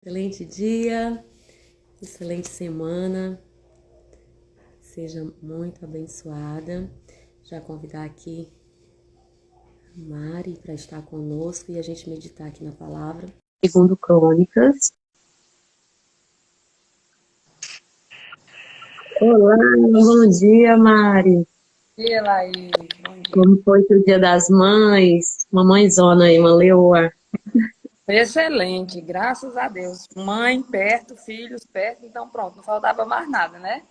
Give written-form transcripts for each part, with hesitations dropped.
Excelente dia, excelente semana, seja muito abençoada. Já convidar aqui a Mari para estar conosco e a gente meditar aqui na palavra. Segundo Crônicas. Olá, bom dia, Mari. Bom dia, Laís. Bom dia. Como foi o Dia das Mães? Mamãezona aí, uma leoa. Foi excelente, graças a Deus. Mãe perto, filhos perto, então pronto, não faltava mais nada, né?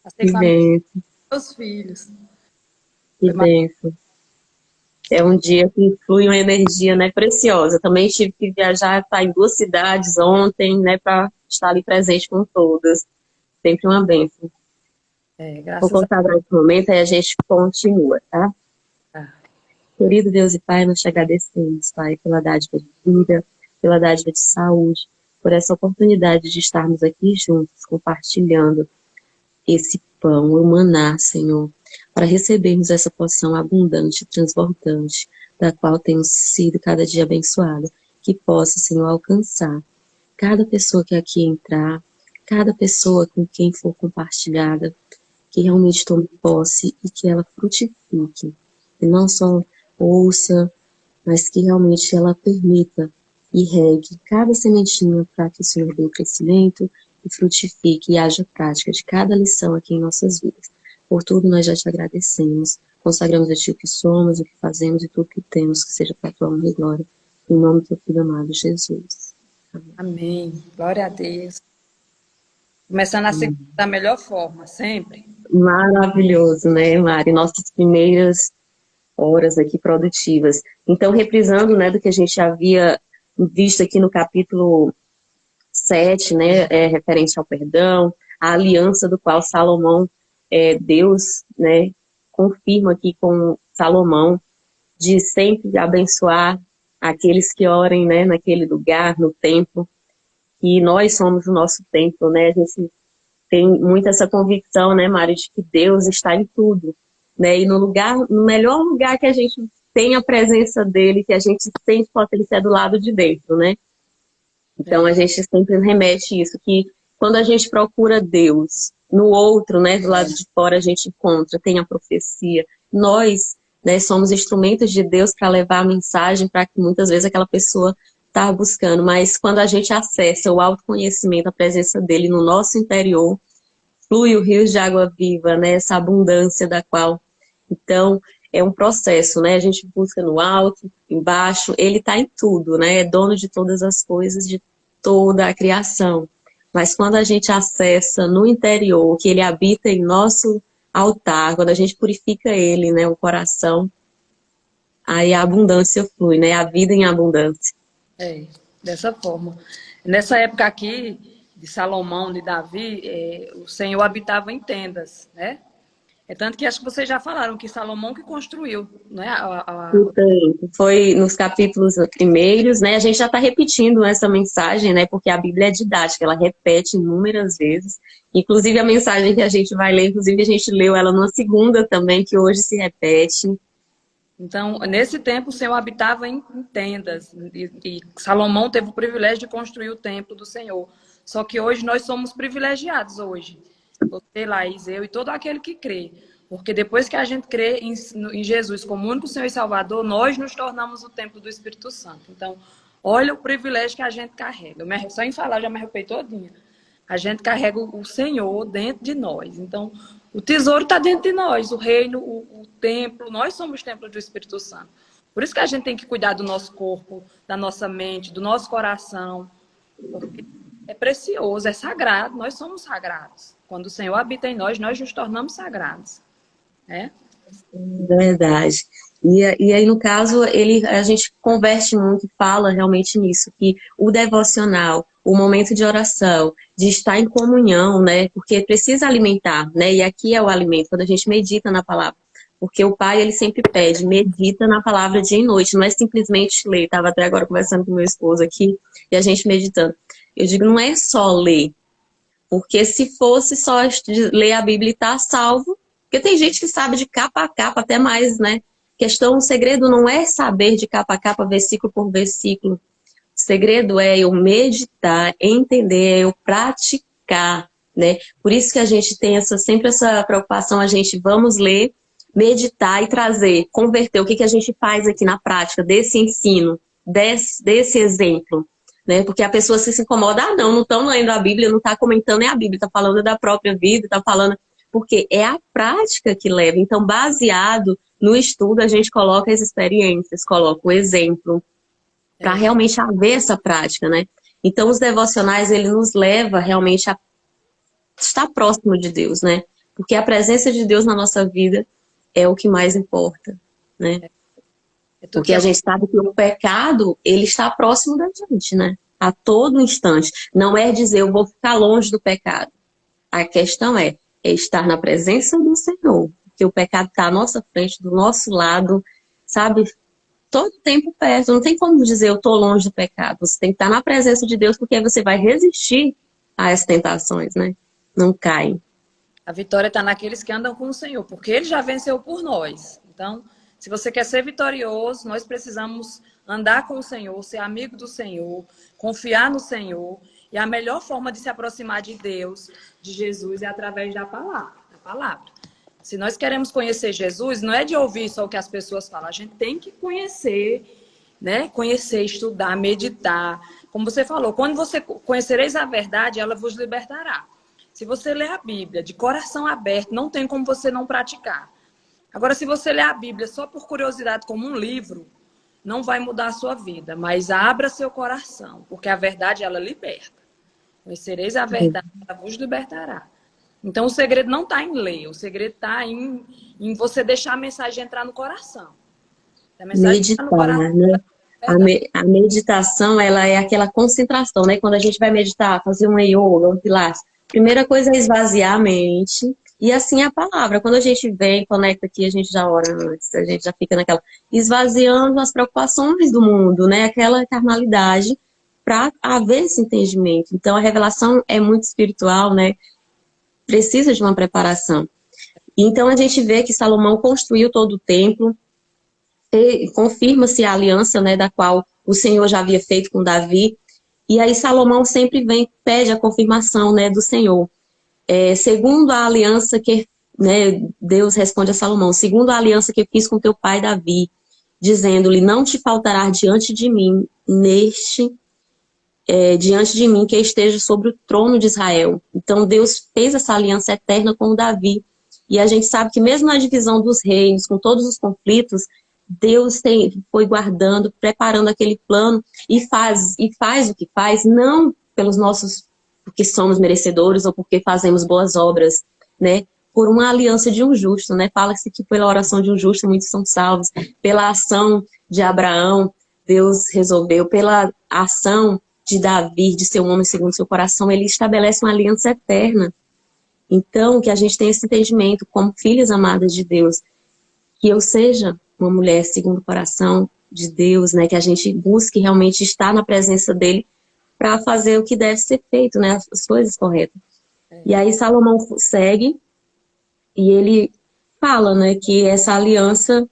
Passei Que com a minha, bênção, meus filhos. que Foi bênção. É um dia que flui uma energia, né, preciosa. Também tive que viajar para em duas cidades ontem, né, para estar ali presente com todas. Sempre uma bênção. Vou graças a consagrar esse momento e a gente continua, tá? Deus. Querido Deus e Pai, nós te agradecemos, Pai, pela dádiva de vida, pela dádiva de saúde, por essa oportunidade de estarmos aqui juntos, compartilhando esse pão, o maná, Senhor, para recebermos essa porção abundante, transbordante, da qual temos sido cada dia abençoada, que possa, Senhor, alcançar cada pessoa que aqui entrar, cada pessoa com quem for compartilhada, que realmente tome posse e que ela frutifique. E não só ouça, mas que realmente ela permita e regue cada sementinha para que o Senhor dê o crescimento e frutifique e haja prática de cada lição aqui em nossas vidas. Por tudo nós já te agradecemos, consagramos a Ti o que somos, o que fazemos e tudo que temos, que seja para a Tua honra e glória. Em nome do Teu Filho amado Jesus. Amém. Amém. Glória a Deus. Começando a segunda da melhor forma, sempre. Maravilhoso, né, Mari? Nossas primeiras horas aqui produtivas. Então, reprisando, né, do que a gente havia visto aqui no capítulo 7, né, referente ao perdão, a aliança do qual Salomão, Deus, né, confirma aqui com Salomão, de sempre abençoar aqueles que orem, né, naquele lugar, no templo, e nós somos o nosso templo, né, a gente tem muito essa convicção, né, Mário, de que Deus está em tudo, né? E no lugar, no melhor lugar que a gente tem a presença dele, que a gente sente potencial é do lado de dentro, né? Então a É, gente sempre remete isso, que quando a gente procura Deus no outro, né, do lado de fora a gente encontra, tem a profecia. Nós, né, somos instrumentos de Deus para levar a mensagem para que muitas vezes aquela pessoa está buscando, mas quando a gente acessa o autoconhecimento, a presença dele no nosso interior, flui o rio de água viva, né? Essa abundância da qual. Então, é um processo, né? A gente busca no alto, embaixo, ele está em tudo, né? É dono de todas as coisas, de toda a criação. Mas quando a gente acessa no interior, que ele habita em nosso altar, quando a gente purifica ele, né? O coração, aí a abundância flui, né? A vida em abundância. é, dessa forma. Nessa época aqui, de Salomão, de Davi, o Senhor habitava em tendas, né? É tanto que acho que vocês já falaram que Salomão que construiu, né? Então, foi nos capítulos primeiros, né? A gente já está repetindo essa mensagem, né? Porque a Bíblia é didática, ela repete inúmeras vezes. Inclusive a mensagem que a gente vai ler, inclusive a gente leu ela numa segunda também, que hoje se repete. Então, nesse tempo, o Senhor habitava em tendas. E Salomão teve o privilégio de construir o templo do Senhor. Só que hoje nós somos privilegiados hoje. Você, Laís, eu e todo aquele que crê. Porque depois que a gente crê em Jesus como único Senhor e Salvador, nós nos tornamos o templo do Espírito Santo. Então, olha o privilégio que a gente carrega. Só em falar, já me arrepei todinha. A gente carrega o Senhor dentro de nós. Então, o tesouro está dentro de nós, o reino, o templo, nós somos templo do Espírito Santo. Por isso que a gente tem que cuidar do nosso corpo, da nossa mente, do nosso coração, porque é precioso, é sagrado, nós somos sagrados. Quando o Senhor habita em nós, nós nos tornamos sagrados. Né? Verdade. E aí, no caso, a gente converte muito e fala realmente nisso, que o devocional, o momento de oração, de estar em comunhão, né? Porque precisa alimentar, né? E aqui é o alimento, quando a gente medita na palavra. Porque o pai, ele sempre pede, medita na palavra dia e noite, não é simplesmente ler. Estava até agora conversando com meu esposo aqui, e a gente meditando. Eu digo, não é só ler, porque se fosse só ler a Bíblia e estar salvo, porque tem gente que sabe de capa a capa, até mais, né? O segredo não é saber de capa a capa, versículo por versículo. segredo é eu meditar, entender, é eu praticar, né? Por isso que a gente tem sempre essa preocupação, a gente vamos ler, meditar e trazer, converter. O que que a gente faz aqui na prática desse ensino, desse exemplo, né? Porque a pessoa se incomoda, não estão lendo a Bíblia, não está comentando a Bíblia, está falando da própria vida, está falando... Porque é a prática que leva. Então, baseado no estudo, a gente coloca as experiências, coloca o exemplo, para realmente haver essa prática, né? Então, os devocionais, ele nos leva realmente a estar próximo de Deus, né? Porque a presença de Deus na nossa vida é o que mais importa, né? Porque a gente sabe que o pecado, ele está próximo da gente, né? A todo instante. Não é dizer, eu vou ficar longe do pecado. A questão é estar na presença do Senhor. Porque o pecado está à nossa frente, do nosso lado, sabe? Todo tempo perto. Não tem como dizer, eu estou longe do pecado. Você tem que estar na presença de Deus, porque aí você vai resistir às tentações, né? Não cai. A vitória está naqueles que andam com o Senhor, porque Ele já venceu por nós. Então, se você quer ser vitorioso, nós precisamos andar com o Senhor, ser amigo do Senhor, confiar no Senhor. E a melhor forma de se aproximar de Deus, de Jesus, é através da palavra. Se nós queremos conhecer Jesus, não é de ouvir só o que as pessoas falam. A gente tem que conhecer, né? Conhecer, estudar, meditar. Como você falou, quando você conhecereis a verdade, ela vos libertará. Se você ler a Bíblia de coração aberto, não tem como você não praticar. Agora, se você ler a Bíblia só por curiosidade, como um livro, não vai mudar a sua vida. Mas abra seu coração, porque a verdade, ela liberta. Conhecereis a verdade, ela vos libertará. Então, o segredo não está em ler. O segredo está em você deixar a mensagem entrar no coração. A mensagem Meditar, entrar no coração, né? é A meditação, ela é aquela concentração, né? Quando a gente vai meditar, fazer uma yoga, um pilates, primeira coisa é esvaziar a mente, e assim é a palavra. Quando a gente vem, conecta aqui, a gente já ora antes, a gente já fica naquela, esvaziando as preocupações do mundo, né? Aquela carnalidade, para haver esse entendimento. Então, a revelação é muito espiritual, né? Precisa de uma preparação. Então, a gente vê que Salomão construiu todo o templo, confirma-se a aliança, né, da qual o Senhor já havia feito com Davi, e aí Salomão sempre pede a confirmação, né, do Senhor. Segundo a aliança que, né, Deus responde a Salomão, segundo a aliança que eu fiz com teu pai Davi, dizendo-lhe, não te faltará diante de mim, diante de mim que esteja sobre o trono de Israel. Então Deus fez essa aliança eterna com Davi, e a gente sabe que mesmo na divisão dos reinos, com todos os conflitos, Deus foi guardando, preparando aquele plano e faz o que faz, não pelos nossos, porque somos merecedores ou porque fazemos boas obras, né? Por uma aliança de um justo, né? Fala-se que pela oração de um justo muitos são salvos, pela ação de Abraão, Deus resolveu, pela ação de Davi, de ser um homem segundo seu coração, ele estabelece uma aliança eterna. Então, que a gente tenha esse entendimento como filhas amadas de Deus, que eu seja uma mulher segundo o coração de Deus, né? Que a gente busque realmente estar na presença dele para fazer o que deve ser feito, né? As coisas corretas. E aí Salomão segue e ele fala, né? Que essa aliança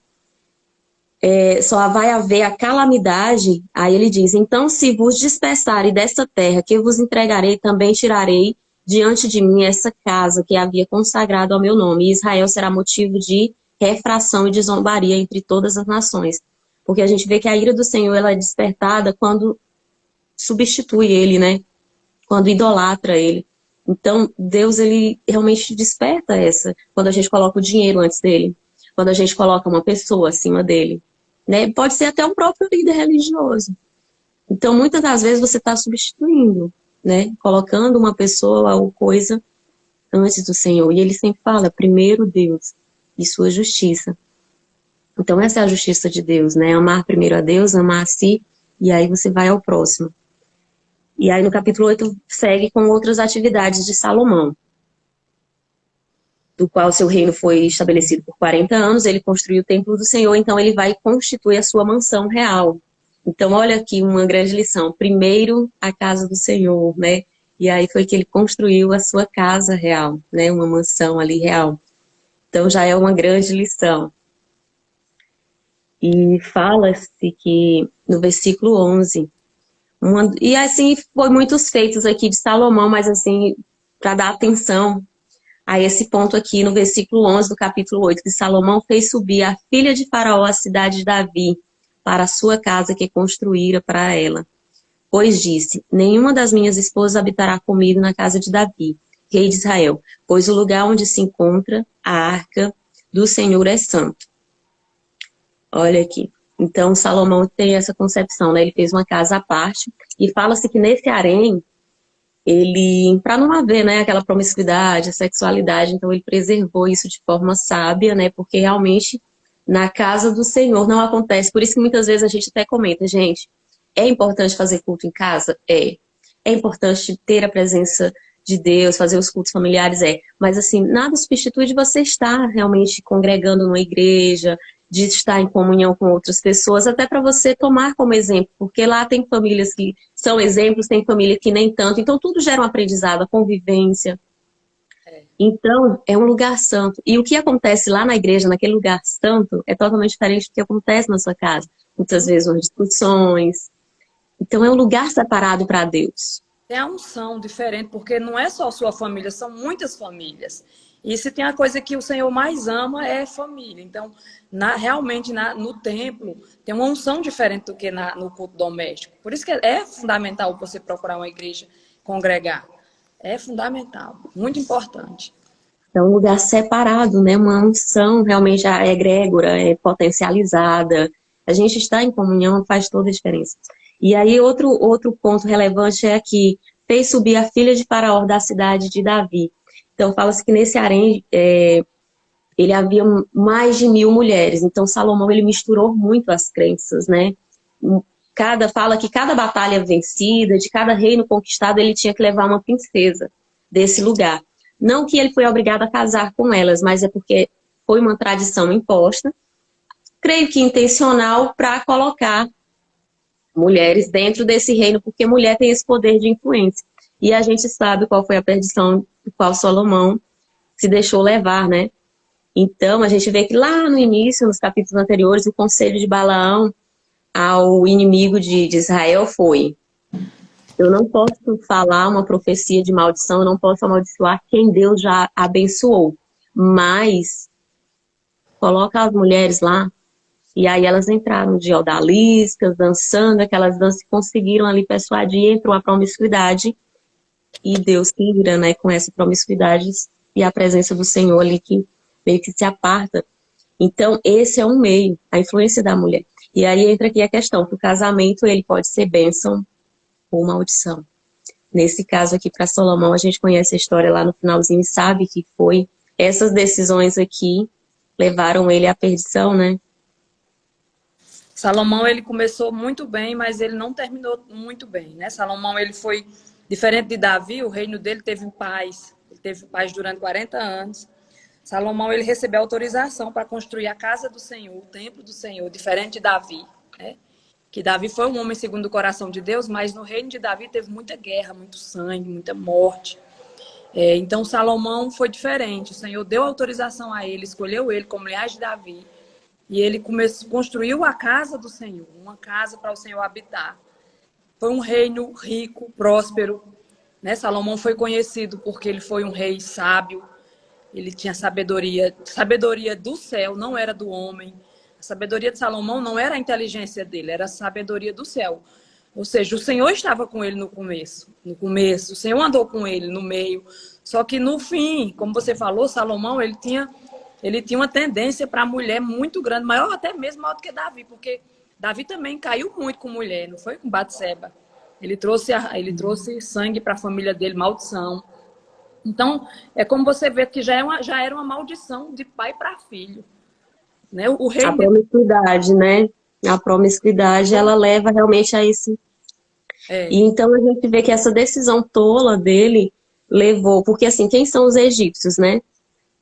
só vai haver a calamidade. Aí ele diz, então se vos dispersarem dessa terra que eu vos entregarei, também tirarei diante de mim essa casa que havia consagrado ao meu nome. E Israel será motivo de refração e de zombaria entre todas as nações. Porque a gente vê que a ira do Senhor ela é despertada quando substitui ele, né? Quando idolatra ele. Então, Deus, ele realmente desperta quando a gente coloca o dinheiro antes dele, quando a gente coloca uma pessoa acima dele, né? Pode ser até um próprio líder religioso. Então, muitas das vezes você está substituindo, né? Colocando uma pessoa ou coisa antes do Senhor. E ele sempre fala, primeiro Deus e sua justiça. Então essa é a justiça de Deus, né? Amar primeiro a Deus, amar a si, e aí você vai ao próximo. E aí no capítulo 8 segue com outras atividades de Salomão, do qual seu reino foi estabelecido por 40 anos, ele construiu o templo do Senhor, então ele vai constituir a sua mansão real. Então olha aqui uma grande lição, primeiro a casa do Senhor, né? E aí foi que ele construiu a sua casa real, né? Uma mansão ali real. Então já é uma grande lição. E fala-se que no versículo 11, E assim, foi muitos feitos aqui de Salomão, mas assim, para dar atenção a esse ponto aqui no versículo 11 do capítulo 8, que Salomão fez subir a filha de Faraó à cidade de Davi, para a sua casa que construíra para ela. Pois disse, nenhuma das minhas esposas habitará comigo na casa de Davi, rei de Israel, pois o lugar onde se encontra a arca do Senhor é santo. Olha aqui. Então, Salomão tem essa concepção, né? Ele fez uma casa à parte, e fala-se que nesse harém, ele, para não haver, né, aquela promiscuidade, a sexualidade, então ele preservou isso de forma sábia, né, porque realmente na casa do Senhor não acontece. Por isso que muitas vezes a gente até comenta, gente, é importante fazer culto em casa? É. É importante ter a presença de Deus, fazer os cultos familiares? É. Mas assim, nada substitui de você estar realmente congregando numa igreja, de estar em comunhão com outras pessoas, até para você tomar como exemplo, porque lá tem famílias que são exemplos, tem família que nem tanto, então tudo gera um aprendizado, a convivência. Então, é um lugar santo. E o que acontece lá na igreja, naquele lugar santo, é totalmente diferente do que acontece na sua casa. Muitas vezes, umas discussões. Então, é um lugar separado para Deus. Tem a unção diferente, porque não é só a sua família, são muitas famílias. E se tem a coisa que o Senhor mais ama é família. Então, realmente, no templo, tem uma unção diferente do que no culto doméstico. Por isso que é fundamental você procurar uma igreja, congregar. É fundamental, muito importante. É um lugar separado, né? Uma unção realmente já é egrégora, é potencializada. A gente está em comunhão faz toda a diferença. E aí, outro ponto relevante é que fez subir a filha de Faraó da cidade de Davi. Então, fala-se que nesse harém, ele havia mais de 1.000 mulheres. Então, Salomão, ele misturou muito as crenças, né? Fala que cada batalha vencida, de cada reino conquistado, ele tinha que levar uma princesa desse lugar. Não que ele foi obrigado a casar com elas, mas é porque foi uma tradição imposta, creio que intencional, para colocar mulheres dentro desse reino, porque mulher tem esse poder de influência. E a gente sabe qual foi a perdição do qual Salomão se deixou levar, né? Então, a gente vê que lá no início, nos capítulos anteriores, o conselho de Balaão ao inimigo de Israel foi: eu não posso falar uma profecia de maldição, eu não posso amaldiçoar quem Deus já abençoou, mas coloca as mulheres lá. E aí elas entraram de odaliscas, dançando, aquelas danças que conseguiram ali persuadir, entrou a promiscuidade, e Deus se ira, né, com essa promiscuidade e a presença do Senhor ali que meio que se aparta. Então, esse é um meio, a influência da mulher. E aí entra aqui a questão, que o casamento ele pode ser bênção ou maldição. Nesse caso aqui, para Salomão, a gente conhece a história lá no finalzinho e sabe que foi essas decisões aqui levaram ele à perdição, né? Salomão, ele começou muito bem, mas ele não terminou muito bem, né? Salomão, ele foi diferente de Davi, o reino dele teve paz. Ele teve paz durante 40 anos. Salomão, ele recebeu autorização para construir a casa do Senhor, o templo do Senhor, diferente de Davi, né? Que Davi foi um homem segundo o coração de Deus, mas no reino de Davi teve muita guerra, muito sangue, muita morte. Então, Salomão foi diferente. O Senhor deu autorização a ele, escolheu ele como linhagem de Davi. E ele construiu a casa do Senhor, uma casa para o Senhor habitar. Foi um reino rico, próspero, né? Salomão foi conhecido porque ele foi um rei sábio. Ele tinha sabedoria do céu, não era do homem. A sabedoria de Salomão não era a inteligência dele, era a sabedoria do céu. Ou seja, o Senhor estava com ele no começo. O Senhor andou com ele no meio. Só que no fim, como você falou, Salomão, ele tinha uma tendência para a mulher muito grande, maior até mesmo maior do que Davi, porque Davi também caiu muito com mulher, não foi com Batseba. Ele trouxe sangue para a família dele, maldição. Então, é como você vê que já era uma maldição de pai para filho. Né? A promiscuidade, né? A promiscuidade, ela leva realmente a esse... E então a gente vê que essa decisão tola dele levou... Porque assim, quem são os egípcios, né?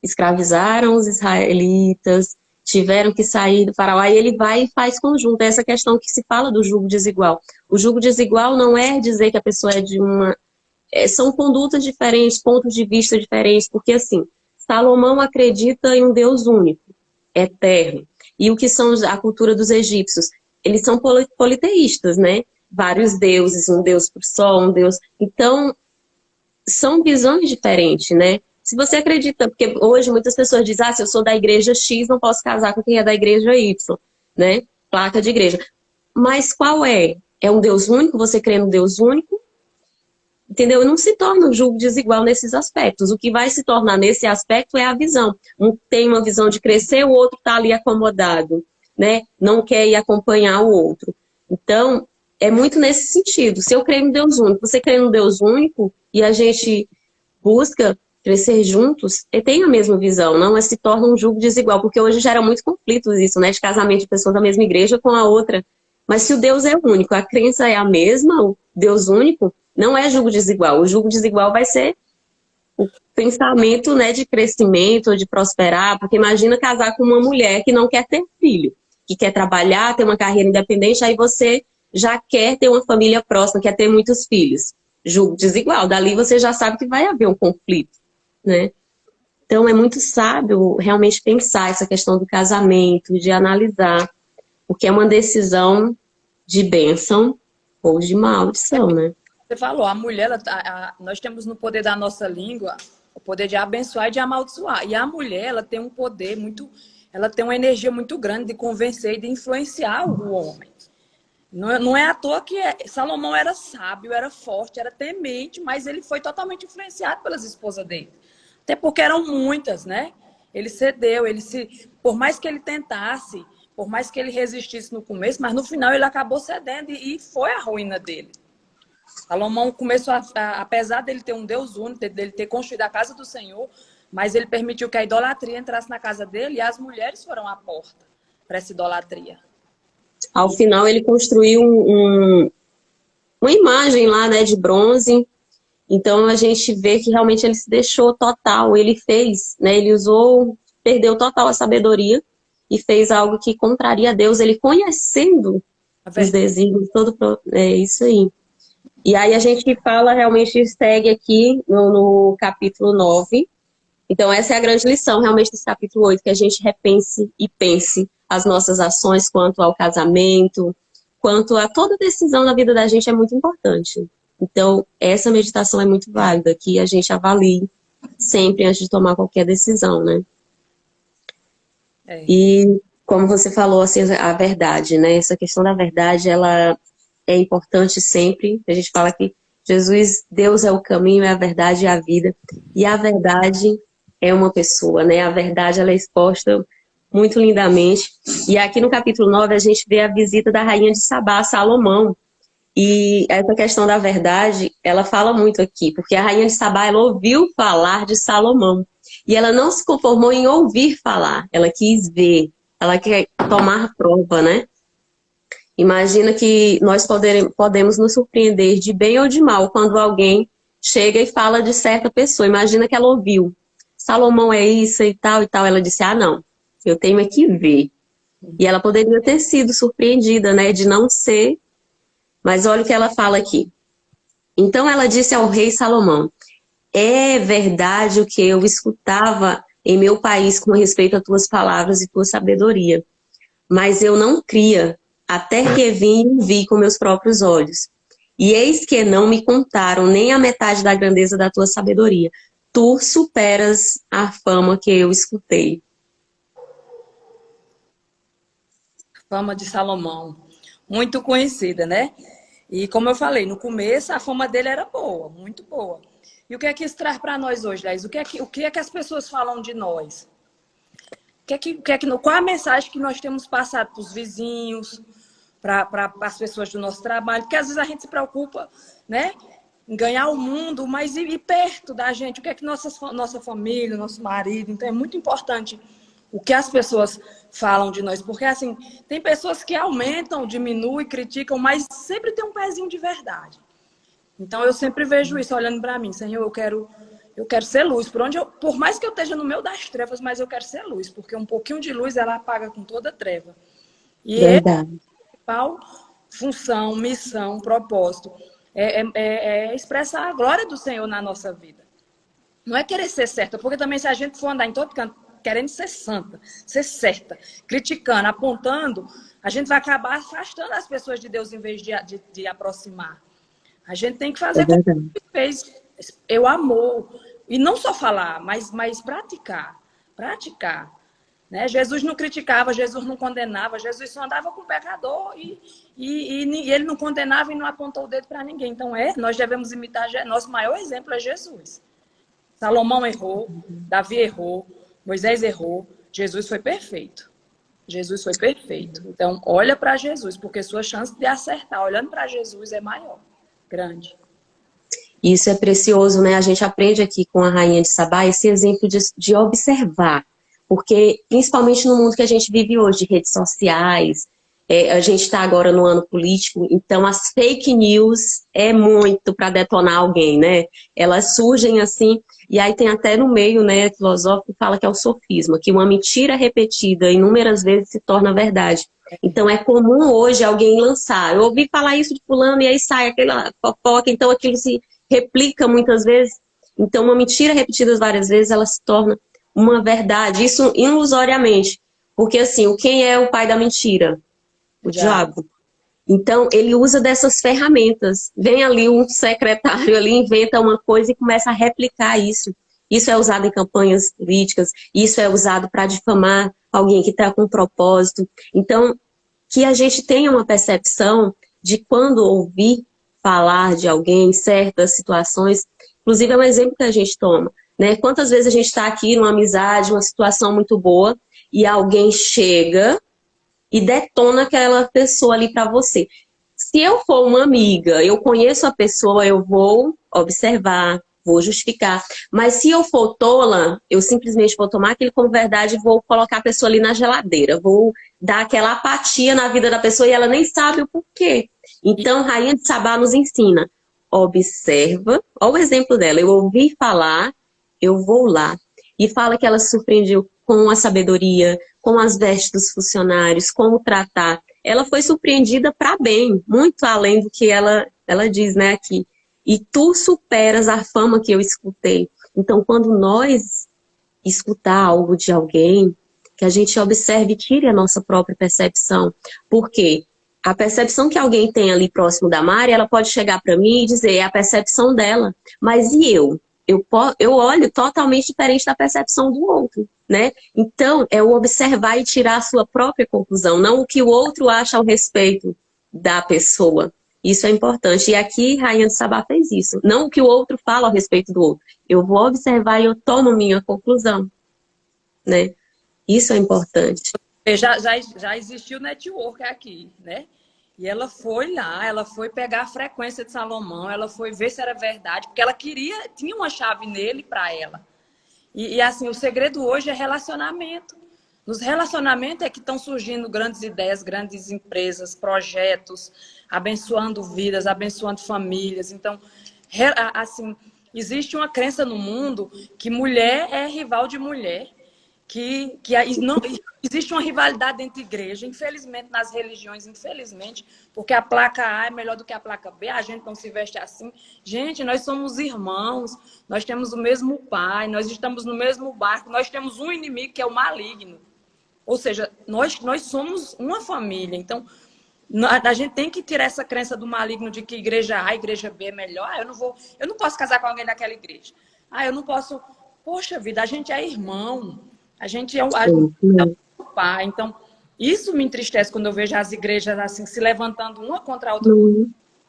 Escravizaram os israelitas, tiveram que sair do faraó, e ele vai e faz conjunto. É essa questão que se fala do jugo desigual. O jugo desigual não é dizer que a pessoa é de uma... são condutas diferentes, pontos de vista diferentes, porque assim, Salomão acredita em um Deus único, eterno. E o que são a cultura dos egípcios? Eles são politeístas, né? vários deuses, um deus para o sol, um deus... Então, são visões diferentes, né? Se você acredita, porque hoje muitas pessoas dizem, se eu sou da igreja X, não posso casar com quem é da igreja Y, né? Placa de igreja. Mas qual é? É um Deus único? Você crê no Deus único? Entendeu? Não se torna um julgo desigual nesses aspectos. O que vai se tornar nesse aspecto é a visão. Um tem uma visão de crescer, o outro está ali acomodado, né? Não quer ir acompanhar o outro. Então, é muito nesse sentido. Se eu creio no Deus único, você crê no Deus único e a gente busca crescer juntos, e tem a mesma visão, não é se torna um julgo desigual, porque hoje gera muito conflitos isso, né? De casamento de pessoas da mesma igreja com a outra. Mas se o Deus é único, a crença é a mesma, o Deus único, não é julgo desigual. O julgo desigual vai ser o pensamento, né, de crescimento, de prosperar, porque imagina casar com uma mulher que não quer ter filho, que quer trabalhar, ter uma carreira independente, aí você já quer ter uma família próxima, quer ter muitos filhos. Julgo desigual. Dali você já sabe que vai haver um conflito, né? Então é muito sábio realmente pensar essa questão do casamento, de analisar, porque é uma decisão de bênção ou de maldição, né? Você falou, a mulher, nós temos no poder da nossa língua o poder de abençoar e de amaldiçoar. E a mulher, ela tem um poder muito, ela tem uma energia muito grande de convencer e de influenciar o homem. Não é à toa que Salomão era sábio, era forte, era temente, mas ele foi totalmente influenciado pelas esposas dele. Até porque eram muitas, né? Ele cedeu, por mais que ele tentasse, por mais que ele resistisse no começo, mas no final ele acabou cedendo e foi a ruína dele. Salomão começou, apesar dele ter um Deus único, dele ter construído a casa do Senhor, mas ele permitiu que a idolatria entrasse na casa dele e as mulheres foram à porta para essa idolatria. Ao final ele construiu uma imagem lá, né, de bronze. Então a gente vê que realmente ele se deixou total, ele fez, né, ele perdeu total a sabedoria e fez algo que contraria a Deus, ele conhecendo os desígnios, é isso aí. E aí a gente fala, realmente segue aqui no capítulo 9. Então essa é a grande lição realmente desse capítulo 8, que a gente repense e pense as nossas ações quanto ao casamento, quanto a toda decisão na vida da gente é muito importante. Então essa meditação é muito válida, que a gente avalie sempre antes de tomar qualquer decisão, né? E como você falou, assim, a verdade, né? Essa questão da verdade, ela é importante sempre. A gente fala que Jesus, Deus é o caminho, é a verdade e a vida. E a verdade é uma pessoa, né? A verdade, ela é exposta muito lindamente. E aqui no capítulo 9, a gente vê a visita da rainha de Sabá, Salomão. E essa questão da verdade, ela fala muito aqui, porque a rainha de Sabá, ela ouviu falar de Salomão. E ela não se conformou em ouvir falar, ela quis ver, ela quer tomar prova, né? Imagina que nós podemos nos surpreender de bem ou de mal quando alguém chega e fala de certa pessoa. Imagina que ela ouviu. Salomão é isso e tal e tal. Ela disse, não, eu tenho é que ver. E ela poderia ter sido surpreendida, né, de não ser. Mas olha o que ela fala aqui. Então ela disse ao rei Salomão, é verdade o que eu escutava em meu país com respeito a tuas palavras e tua sabedoria. Mas eu não cria, até que vim e vi com meus próprios olhos. E eis que não me contaram nem a metade da grandeza da tua sabedoria. Tu superas a fama que eu escutei. Fama de Salomão. Muito conhecida, né? E como eu falei, no começo a fama dele era boa, muito boa. E o que é que isso traz para nós hoje, Laís? O que é que as pessoas falam de nós? Qual é a mensagem que nós temos passado para os vizinhos, para as pessoas do nosso trabalho? Porque às vezes a gente se preocupa, né, em ganhar o mundo, mas e perto da gente? O que é que nossa família, nosso marido? Então é muito importante o que as pessoas falam de nós. Porque assim, tem pessoas que aumentam, diminuem, criticam, mas sempre tem um pezinho de verdade. Então eu sempre vejo isso olhando para mim. Senhor, eu quero ser luz. Por mais que eu esteja no meio das trevas, mas eu quero ser luz. Porque um pouquinho de luz, ela apaga com toda a treva. E essa é a principal função, missão, propósito. É expressar a glória do Senhor na nossa vida. Não é querer ser certa. Porque também se a gente for andar em todo canto querendo ser santa, ser certa, criticando, apontando, a gente vai acabar afastando as pessoas de Deus em vez de aproximar. A gente tem que É fazer como verdade. ele fez, eu amor. E não só falar, mas praticar. Praticar. Né? Jesus não criticava, Jesus não condenava, Jesus só andava com o pecador e ele não condenava e não apontou o dedo para ninguém. Então, nós devemos imitar, nosso maior exemplo é Jesus. Salomão errou, Davi errou, Moisés errou, Jesus foi perfeito. Jesus foi perfeito. Então, olha para Jesus, porque sua chance de acertar olhando para Jesus é maior, grande. Isso é precioso, né? A gente aprende aqui com a Rainha de Sabá esse exemplo de observar. Porque, principalmente no mundo que a gente vive hoje, de redes sociais, a gente está agora no ano político, então as fake news é muito para detonar alguém, né? Elas surgem assim, e aí tem até no meio, né, filosófico, que fala que é o sofisma, que uma mentira repetida inúmeras vezes se torna verdade. Então é comum hoje alguém lançar, eu ouvi falar isso de fulano, e aí sai aquela fofoca, então aquilo se replica muitas vezes. Então uma mentira repetida várias vezes, ela se torna uma verdade, isso ilusoriamente. Porque assim, quem é o pai da mentira? O diabo. Então, ele usa dessas ferramentas. Vem ali um secretário ali, inventa uma coisa e começa a replicar isso. Isso é usado em campanhas políticas, isso é usado para difamar alguém que está com propósito. Então, que a gente tenha uma percepção de quando ouvir falar de alguém em certas situações. Inclusive, é um exemplo que a gente toma, né? Quantas vezes a gente está aqui numa amizade, uma situação muito boa, e alguém chega e detona aquela pessoa ali para você. Se eu for uma amiga, eu conheço a pessoa, eu vou observar, vou justificar. Mas se eu for tola, eu simplesmente vou tomar aquilo como verdade e vou colocar a pessoa ali na geladeira. Vou dar aquela apatia na vida da pessoa e ela nem sabe o porquê. Então, Rainha de Sabá nos ensina. Observa, olha o exemplo dela. Eu ouvi falar, eu vou lá. E fala que ela se surpreendeu com a sabedoria, com as vestes dos funcionários, como tratar. Ela foi surpreendida para bem, muito além do que ela diz, né, aqui. E tu superas a fama que eu escutei. Então, quando nós escutar algo de alguém, que a gente observe e tire a nossa própria percepção. Porque a percepção que alguém tem ali próximo da Mari, ela pode chegar para mim e dizer, é a percepção dela. Mas e eu? Eu olho totalmente diferente da percepção do outro, né? Então, é o observar e tirar a sua própria conclusão, não o que o outro acha ao respeito da pessoa. Isso é importante. E aqui, Rainha de Sabá fez isso. Não o que o outro fala ao respeito do outro. Eu vou observar e eu tomo minha conclusão, né? Isso é importante. Já existiu network aqui, né? E ela foi lá, ela foi pegar a frequência de Salomão, ela foi ver se era verdade, porque ela tinha uma chave nele para ela. E assim, o segredo hoje é relacionamento. Nos relacionamentos é que estão surgindo grandes ideias, grandes empresas, projetos, abençoando vidas, abençoando famílias. Então, assim, existe uma crença no mundo que mulher é rival de mulher, que não existe uma rivalidade entre igreja, infelizmente, nas religiões, infelizmente, porque a placa A é melhor do que a placa B, a gente não se veste assim. Gente, nós somos irmãos, nós temos o mesmo pai, nós estamos no mesmo barco, nós temos um inimigo que é o maligno. Ou seja, nós somos uma família. Então, a gente tem que tirar essa crença do maligno de que igreja A, igreja B é melhor. Eu não posso casar com alguém daquela igreja. Eu não posso. Poxa vida, a gente é irmão. A gente é o pai. Então, isso me entristece quando eu vejo as igrejas assim se levantando uma contra a outra.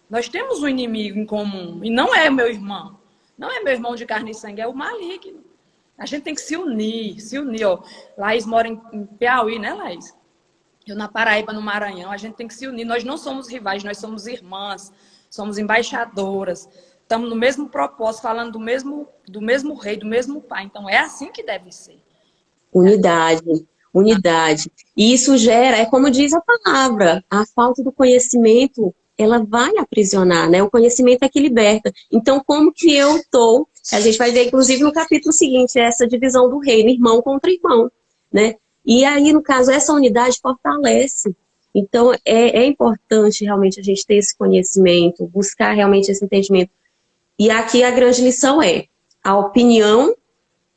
Nós temos um inimigo em comum. E não é meu irmão. Não é meu irmão de carne e sangue, é o maligno. A gente tem que se unir, ó. Laís mora em Piauí, né, Laís? Eu na Paraíba, no Maranhão, a gente tem que se unir. Nós não somos rivais, nós somos irmãs, somos embaixadoras. Estamos no mesmo propósito, falando do mesmo rei, do mesmo pai. Então, é assim que deve ser. Unidade. E isso gera, é como diz a palavra, a falta do conhecimento, ela vai aprisionar, né? O conhecimento é que liberta. Então, como que eu estou... A gente vai ver, inclusive, no capítulo seguinte, essa divisão do reino, irmão contra irmão, né? E aí, no caso, essa unidade fortalece. Então, é importante realmente a gente ter esse conhecimento, buscar realmente esse entendimento. E aqui a grande lição é a opinião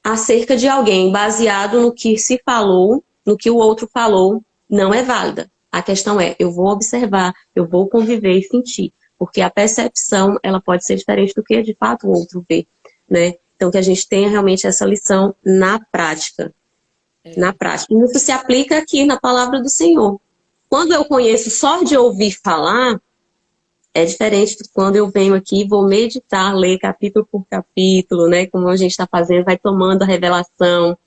acerca de alguém baseado no que se falou, no que o outro falou, não é válida. A questão é, eu vou observar, eu vou conviver e sentir, porque a percepção, ela pode ser diferente do que de fato o outro vê, né? Então, que a gente tenha realmente essa lição na prática. Na prática. E isso se aplica aqui na palavra do Senhor. Quando eu conheço só de ouvir falar, é diferente de quando eu venho aqui e vou meditar, ler capítulo por capítulo, né? Como a gente está fazendo, vai tomando a revelação,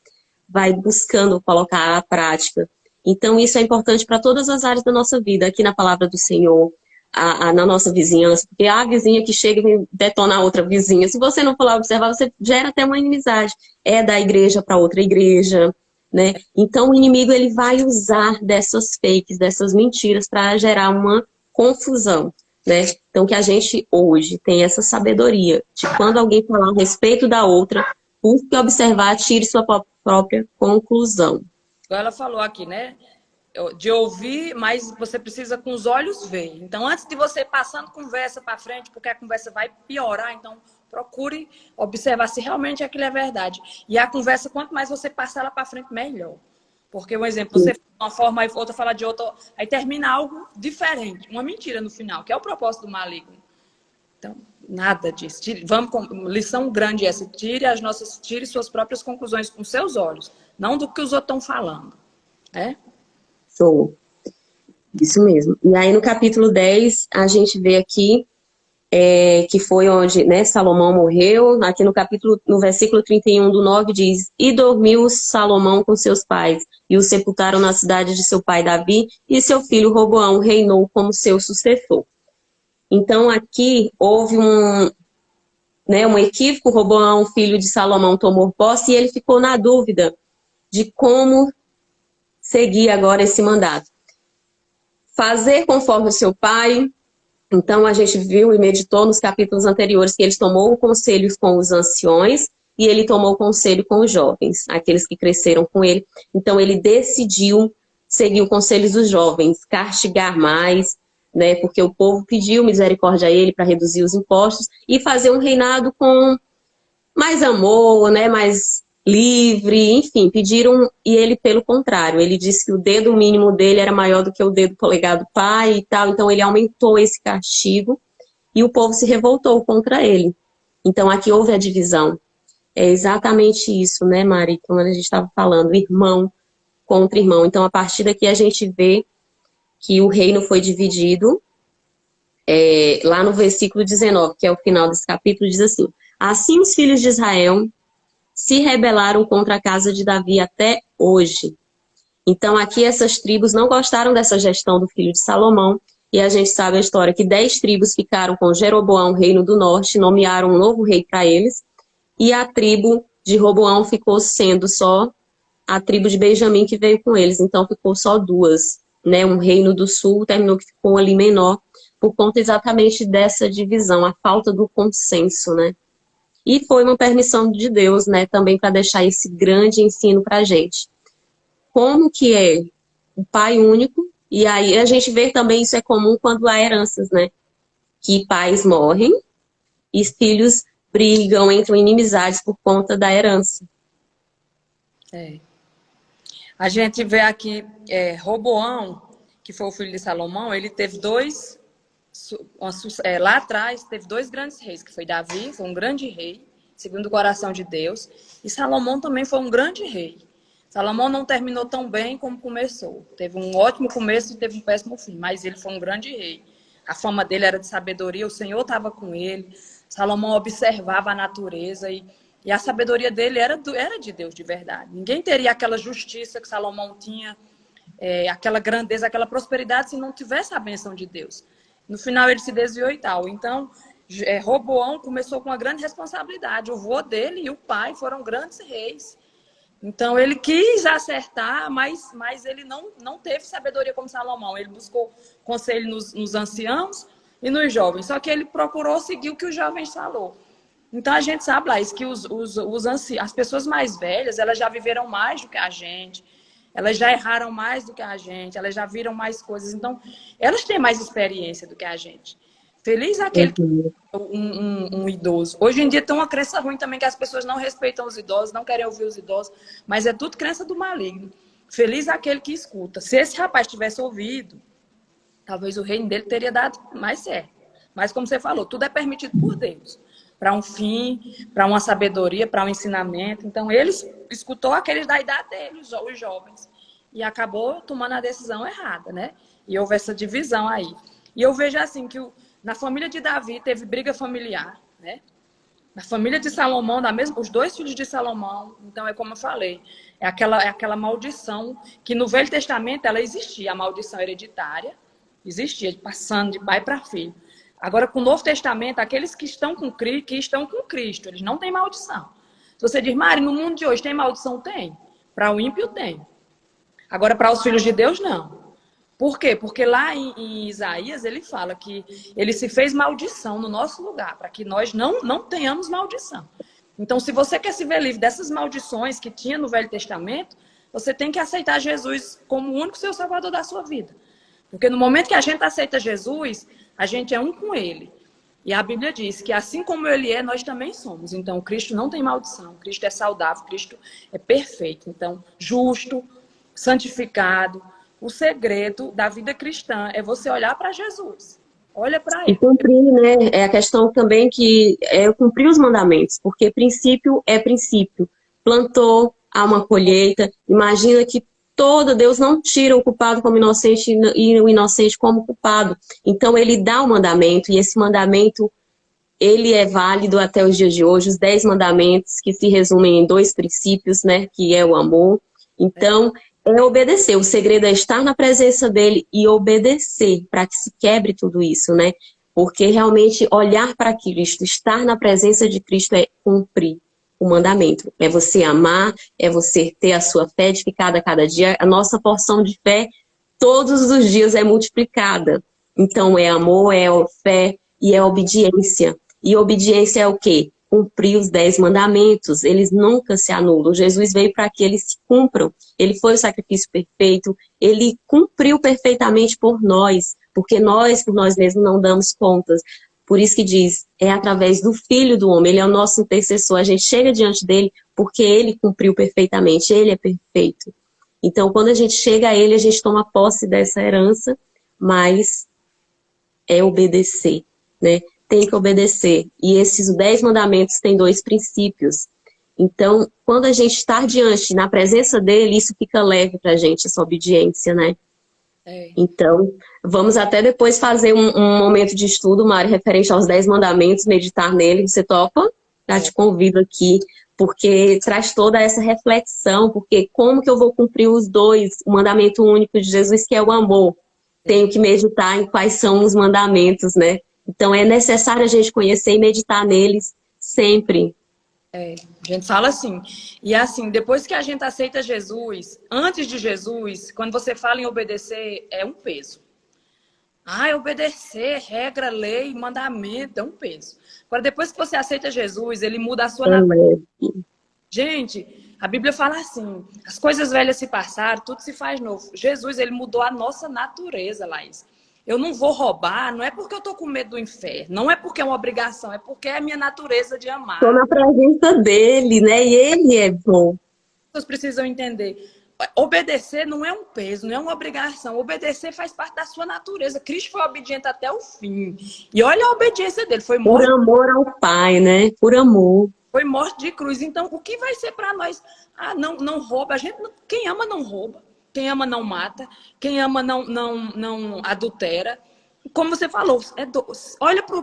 vai buscando colocar a prática. Então, isso é importante para todas as áreas da nossa vida, aqui na palavra do Senhor, na nossa vizinhança, porque há a vizinha que chega e vem detonar outra vizinha. Se você não for lá observar, você gera até uma inimizade. É da igreja para outra igreja, né? Então, o inimigo ele vai usar dessas fakes, dessas mentiras, para gerar uma confusão, né? Então, que a gente hoje tem essa sabedoria de quando alguém falar a respeito da outra, busque observar, tire sua própria conclusão. Ela falou aqui, né? De ouvir, mas você precisa com os olhos ver. Então, antes de você passando conversa para frente, porque a conversa vai piorar, então procure observar se realmente aquilo é verdade. E a conversa, quanto mais você passar ela para frente, melhor. Porque, um exemplo, você fala de uma forma, aí outra fala de outra, aí termina algo diferente, uma mentira no final, que é o propósito do maligno. Então, nada disso. Vamos com lição grande essa. Tire suas próprias conclusões com seus olhos, não do que os outros estão falando. É? Show. Isso mesmo. E aí no capítulo 10, a gente vê aqui que foi onde, né, Salomão morreu. Aqui no versículo 31 do 9 diz: E dormiu Salomão com seus pais, e o sepultaram na cidade de seu pai Davi, e seu filho Roboão reinou como seu sucessor. Então aqui houve um equívoco. Roboão, filho de Salomão, tomou posse, e ele ficou na dúvida de como seguir agora esse mandato. Fazer conforme o seu pai. Então, a gente viu e meditou nos capítulos anteriores que ele tomou conselhos com os anciões e ele tomou conselho com os jovens, aqueles que cresceram com ele. Então, ele decidiu seguir os conselhos dos jovens, castigar mais, né, porque o povo pediu misericórdia a ele para reduzir os impostos e fazer um reinado com mais amor, né, mais livre, enfim, pediram, e ele, pelo contrário, ele disse que o dedo mínimo dele era maior do que o dedo polegar do pai e tal, então ele aumentou esse castigo e o povo se revoltou contra ele. Então aqui houve a divisão. É exatamente isso, né, Mari, como a gente estava falando, irmão contra irmão. Então a partir daqui a gente vê que o reino foi dividido, lá no versículo 19, que é o final desse capítulo, diz assim: Assim os filhos de Israel se rebelaram contra a casa de Davi até hoje. Então aqui essas tribos não gostaram dessa gestão do filho de Salomão, e a gente sabe a história que 10 tribos ficaram com Jeroboão, reino do norte, nomearam um novo rei para eles, e a tribo de Roboão ficou sendo só a tribo de Benjamim que veio com eles, então ficou só duas, né? Um reino do sul terminou que ficou ali menor, por conta exatamente dessa divisão, a falta do consenso, né? E foi uma permissão de Deus, né, também para deixar esse grande ensino para a gente. Como que é o pai único, e aí a gente vê também isso é comum quando há heranças, né? Que pais morrem e filhos brigam, entram em inimizades por conta da herança. A gente vê aqui Roboão, que foi o filho de Salomão, ele teve lá atrás teve dois grandes reis, que foi Davi, foi um grande rei, segundo o coração de Deus, e Salomão também foi um grande rei. Salomão não terminou tão bem como começou. Teve um ótimo começo e teve um péssimo fim, mas ele foi um grande rei. A fama dele era de sabedoria, o Senhor estava com ele. Salomão observava a natureza e a sabedoria dele era de Deus, de verdade. Ninguém teria aquela justiça que Salomão tinha, aquela grandeza, aquela prosperidade, se não tivesse a bênção de Deus. No final ele se desviou e tal. Então, Roboão começou com uma grande responsabilidade. O avô dele e o pai foram grandes reis. Então, ele quis acertar, mas ele não teve sabedoria como Salomão. Ele buscou conselho nos anciãos e nos jovens. Só que ele procurou seguir o que os jovens falou. Então, a gente sabe lá, isso que as pessoas mais velhas, elas já viveram mais do que a gente. Elas já erraram mais do que a gente. Elas já viram mais coisas. Então, elas têm mais experiência do que a gente. Feliz aquele que Uhum. um idoso. Hoje em dia tem uma crença ruim também que as pessoas não respeitam os idosos, não querem ouvir os idosos, mas é tudo crença do maligno. Feliz aquele que escuta. Se esse rapaz tivesse ouvido, talvez o reino dele teria dado mais certo. Mas como você falou, tudo é permitido por Deus. Para um fim, para uma sabedoria, para um ensinamento. Então ele escutou aqueles da idade dele, os jovens, e acabou tomando a decisão errada, né? E houve essa divisão aí. E eu vejo assim que na família de Davi teve briga familiar, né? Na família de Salomão, os dois filhos de Salomão, então é como eu falei, é aquela maldição que no Velho Testamento ela existia, a maldição hereditária existia, passando de pai para filho. Agora, com o Novo Testamento, aqueles que estão com Cristo, eles não têm maldição. Se você diz, Mari, no mundo de hoje tem maldição? Tem. Para o ímpio tem. Agora, para os filhos de Deus, não. Por quê? Porque lá em Isaías ele fala que ele se fez maldição no nosso lugar, para que nós não tenhamos maldição. Então, se você quer se ver livre dessas maldições que tinha no Velho Testamento, você tem que aceitar Jesus como o único seu salvador da sua vida. Porque no momento que a gente aceita Jesus, a gente é um com ele. E a Bíblia diz que assim como ele é, nós também somos. Então, Cristo não tem maldição, Cristo é saudável, Cristo é perfeito. Então, justo, santificado. O segredo da vida cristã é você olhar para Jesus. Olha para E ele. cumprir, né? É a questão também que é cumprir os mandamentos, porque princípio é princípio. Plantou, há uma colheita. Imagina que Deus não tira o culpado como inocente e o inocente como culpado. Então ele dá o mandamento, e esse mandamento ele é válido até os dias de hoje, os 10 mandamentos que se resumem em 2 princípios, né? Que é o amor. Então, é obedecer. O segredo é estar na presença dele e obedecer para que se quebre tudo isso, né? Porque realmente olhar para Cristo, estar na presença de Cristo é cumprir o mandamento. É você amar, é você ter a sua fé edificada a cada dia. A nossa porção de fé todos os dias é multiplicada. Então é amor, é fé e é obediência. E obediência é o quê? Cumprir os 10 mandamentos. Eles nunca se anulam. Jesus veio para que eles se cumpram. Ele foi o sacrifício perfeito. Ele cumpriu perfeitamente por nós. Porque nós, por nós mesmos, não damos contas. Por isso que diz, é através do Filho do Homem. Ele é o nosso intercessor. A gente chega diante dele porque ele cumpriu perfeitamente. Ele é perfeito. Então, quando a gente chega a ele, a gente toma posse dessa herança, mas é obedecer, né? Tem que obedecer. E esses 10 mandamentos têm 2 princípios. Então, quando a gente está diante, na presença dele, isso fica leve para a gente, essa obediência, né? Então, vamos até depois fazer um momento de estudo, Mari, referente aos 10 mandamentos, meditar nele. Você topa? Já te convido aqui, porque traz toda essa reflexão, porque como que eu vou cumprir os 2, o mandamento único de Jesus, que é o amor? Tenho que meditar em quais são os mandamentos, né? Então, é necessário a gente conhecer e meditar neles sempre. A gente fala assim. E assim, depois que a gente aceita Jesus, antes de Jesus, quando você fala em obedecer, é um peso. Obedecer, regra, lei, mandamento, é um peso. Agora, depois que você aceita Jesus, ele muda a sua natureza. Gente, a Bíblia fala assim, as coisas velhas se passaram, tudo se faz novo. Jesus, ele mudou a nossa natureza, Laís. Eu não vou roubar, não é porque eu tô com medo do inferno, não é porque é uma obrigação, é porque é a minha natureza de amar. Estou na presença dele, né? E ele é bom. As pessoas precisam entender. Obedecer não é um peso, não é uma obrigação. Obedecer faz parte da sua natureza. Cristo foi obediente até o fim. E olha a obediência dele. Foi Por amor ao Pai, né? Por amor. Foi morte de cruz. Então, o que vai ser para nós? Não rouba. Quem ama não rouba. Quem ama não mata. Quem ama não adultera. Como você falou,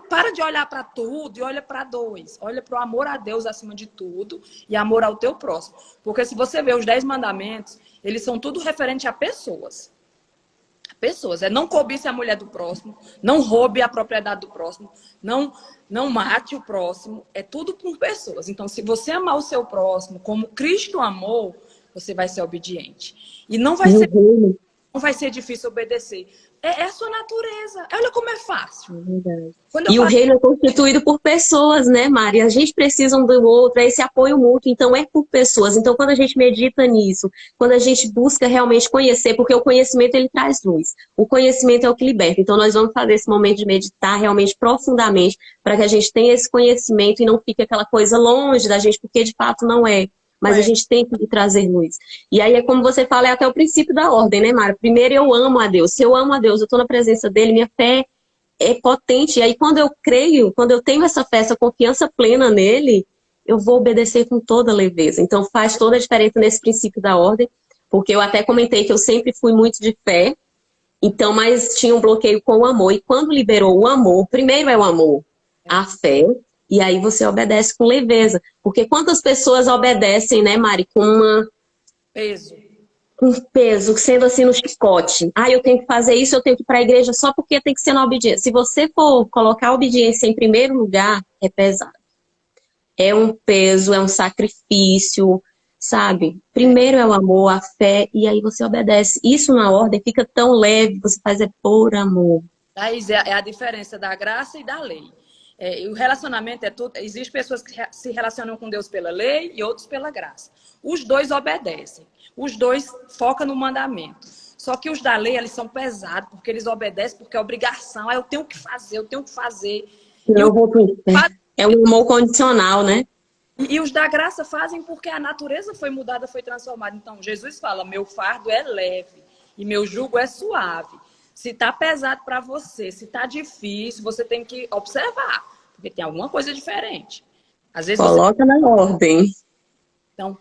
para de olhar para tudo e olha para 2. Olha para o amor a Deus acima de tudo e amor ao teu próximo. Porque se você vê os 10 mandamentos, eles são tudo referente a pessoas. Pessoas. Não cobice a mulher do próximo, não roube a propriedade do próximo, não mate o próximo. É tudo por pessoas. Então, se você amar o seu próximo como Cristo amou, você vai ser obediente. E não vai ser difícil obedecer. É a sua natureza. Olha como é fácil. É verdade. Quando eu E o faço... reino é constituído por pessoas, né, Mari? A gente precisa um do outro, é esse apoio mútuo, então é por pessoas. Então, quando a gente medita nisso, quando a gente busca realmente conhecer, porque o conhecimento ele traz luz, o conhecimento é o que liberta. Então, nós vamos fazer esse momento de meditar realmente profundamente, para que a gente tenha esse conhecimento e não fique aquela coisa longe da gente, porque de fato não é. Mas a É, gente tem que trazer luz. E aí é como você fala, é até o princípio da ordem, né, Mara? Primeiro eu amo a Deus. Se eu amo a Deus, eu estou na presença dele, minha fé é potente. E aí quando eu creio, quando eu tenho essa fé, essa confiança plena nele, eu vou obedecer com toda leveza. Então faz toda a diferença nesse princípio da ordem, porque eu até comentei que eu sempre fui muito de fé, então, mas tinha um bloqueio com o amor. E quando liberou o amor, primeiro é o amor, a fé, e aí você obedece com leveza. Porque quantas pessoas obedecem, né, Mari, peso. com peso, sendo assim no chicote. Ah, eu tenho que fazer isso, eu tenho que ir para a igreja só porque tem que ser na obediência. Se você for colocar a obediência em primeiro lugar, é pesado. É um peso, é um sacrifício, sabe? Primeiro é o amor, a fé, e aí você obedece. Isso na ordem fica tão leve, você faz é por amor. Thaís, é a diferença da graça e da lei. E o relacionamento é tudo. Existem pessoas que se relacionam com Deus pela lei e outros pela graça. Os dois obedecem. Os dois focam no mandamento. Só que os da lei, eles são pesados, porque eles obedecem porque é obrigação. Ah, eu tenho que fazer, eu tenho que fazer. E, Senão o... eu vou pro inferno. É um amor condicional, né? e os da graça fazem porque a natureza foi mudada, foi transformada. Então, Jesus fala, meu fardo é leve e meu jugo é suave. Se tá pesado para você, se tá difícil, você tem que observar, porque tem alguma coisa diferente. Às vezes você... Coloca na ordem. Então,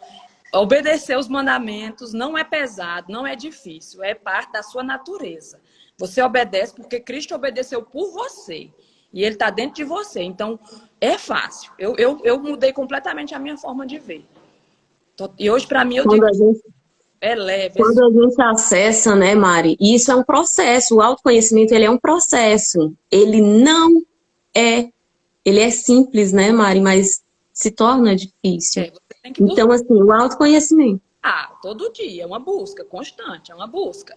obedecer os mandamentos não é pesado, não é difícil, é parte da sua natureza. Você obedece porque Cristo obedeceu por você. E Ele está dentro de você. Então, é fácil. Eu mudei completamente a minha forma de ver. E hoje, para mim, eu Quando digo, a gente é leve, é Quando a gente acessa, né, Mari, e isso é um processo, o autoconhecimento, ele é um processo. Ele não é, ele é simples, né, Mari, mas se torna difícil. você tem que buscar Então, assim, o autoconhecimento. todo dia, é uma busca constante, é uma busca.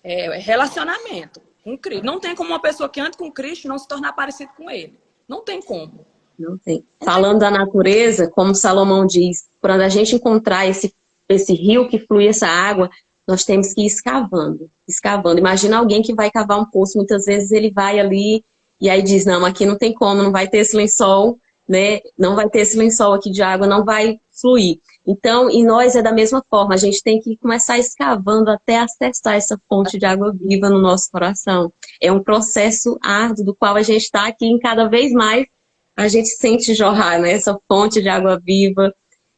É relacionamento com Cristo. Não tem como uma pessoa que anda com Cristo não se tornar parecido com Ele. Não tem como. Não tem. Falando da natureza, como Salomão diz, quando a gente encontrar esse rio que flui essa água, nós temos que ir escavando, escavando. Imagina alguém que vai cavar um poço, muitas vezes ele vai ali e aí diz, não, aqui não tem como, não vai ter esse lençol, né? Não vai ter esse lençol aqui de água, não vai fluir. Então, e nós é da mesma forma, a gente tem que começar escavando até acessar essa fonte de água viva no nosso coração. É um processo árduo do qual a gente está aqui em cada vez mais a gente sente jorrar, né, essa fonte de água viva,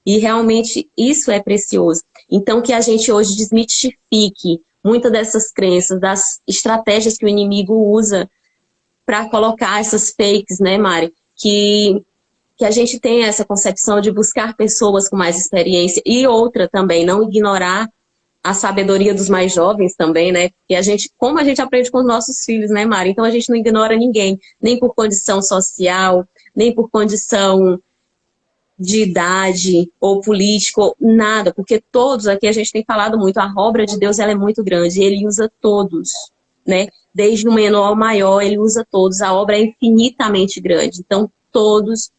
e realmente isso é precioso. Então, que a gente hoje desmitifique muitas dessas crenças, das estratégias que o inimigo usa para colocar essas fakes, né, Mari? Que a gente tenha essa concepção de buscar pessoas com mais experiência e outra também, não ignorar a sabedoria dos mais jovens também, né? E a gente, como a gente aprende com os nossos filhos, né, Mari? Então a gente não ignora ninguém, nem por condição social, nem por condição de idade ou político, nada, porque todos aqui a gente tem falado muito, a obra de Deus ela é muito grande, ele usa todos, né? Desde o menor ao maior, ele usa todos, a obra é infinitamente grande, então todos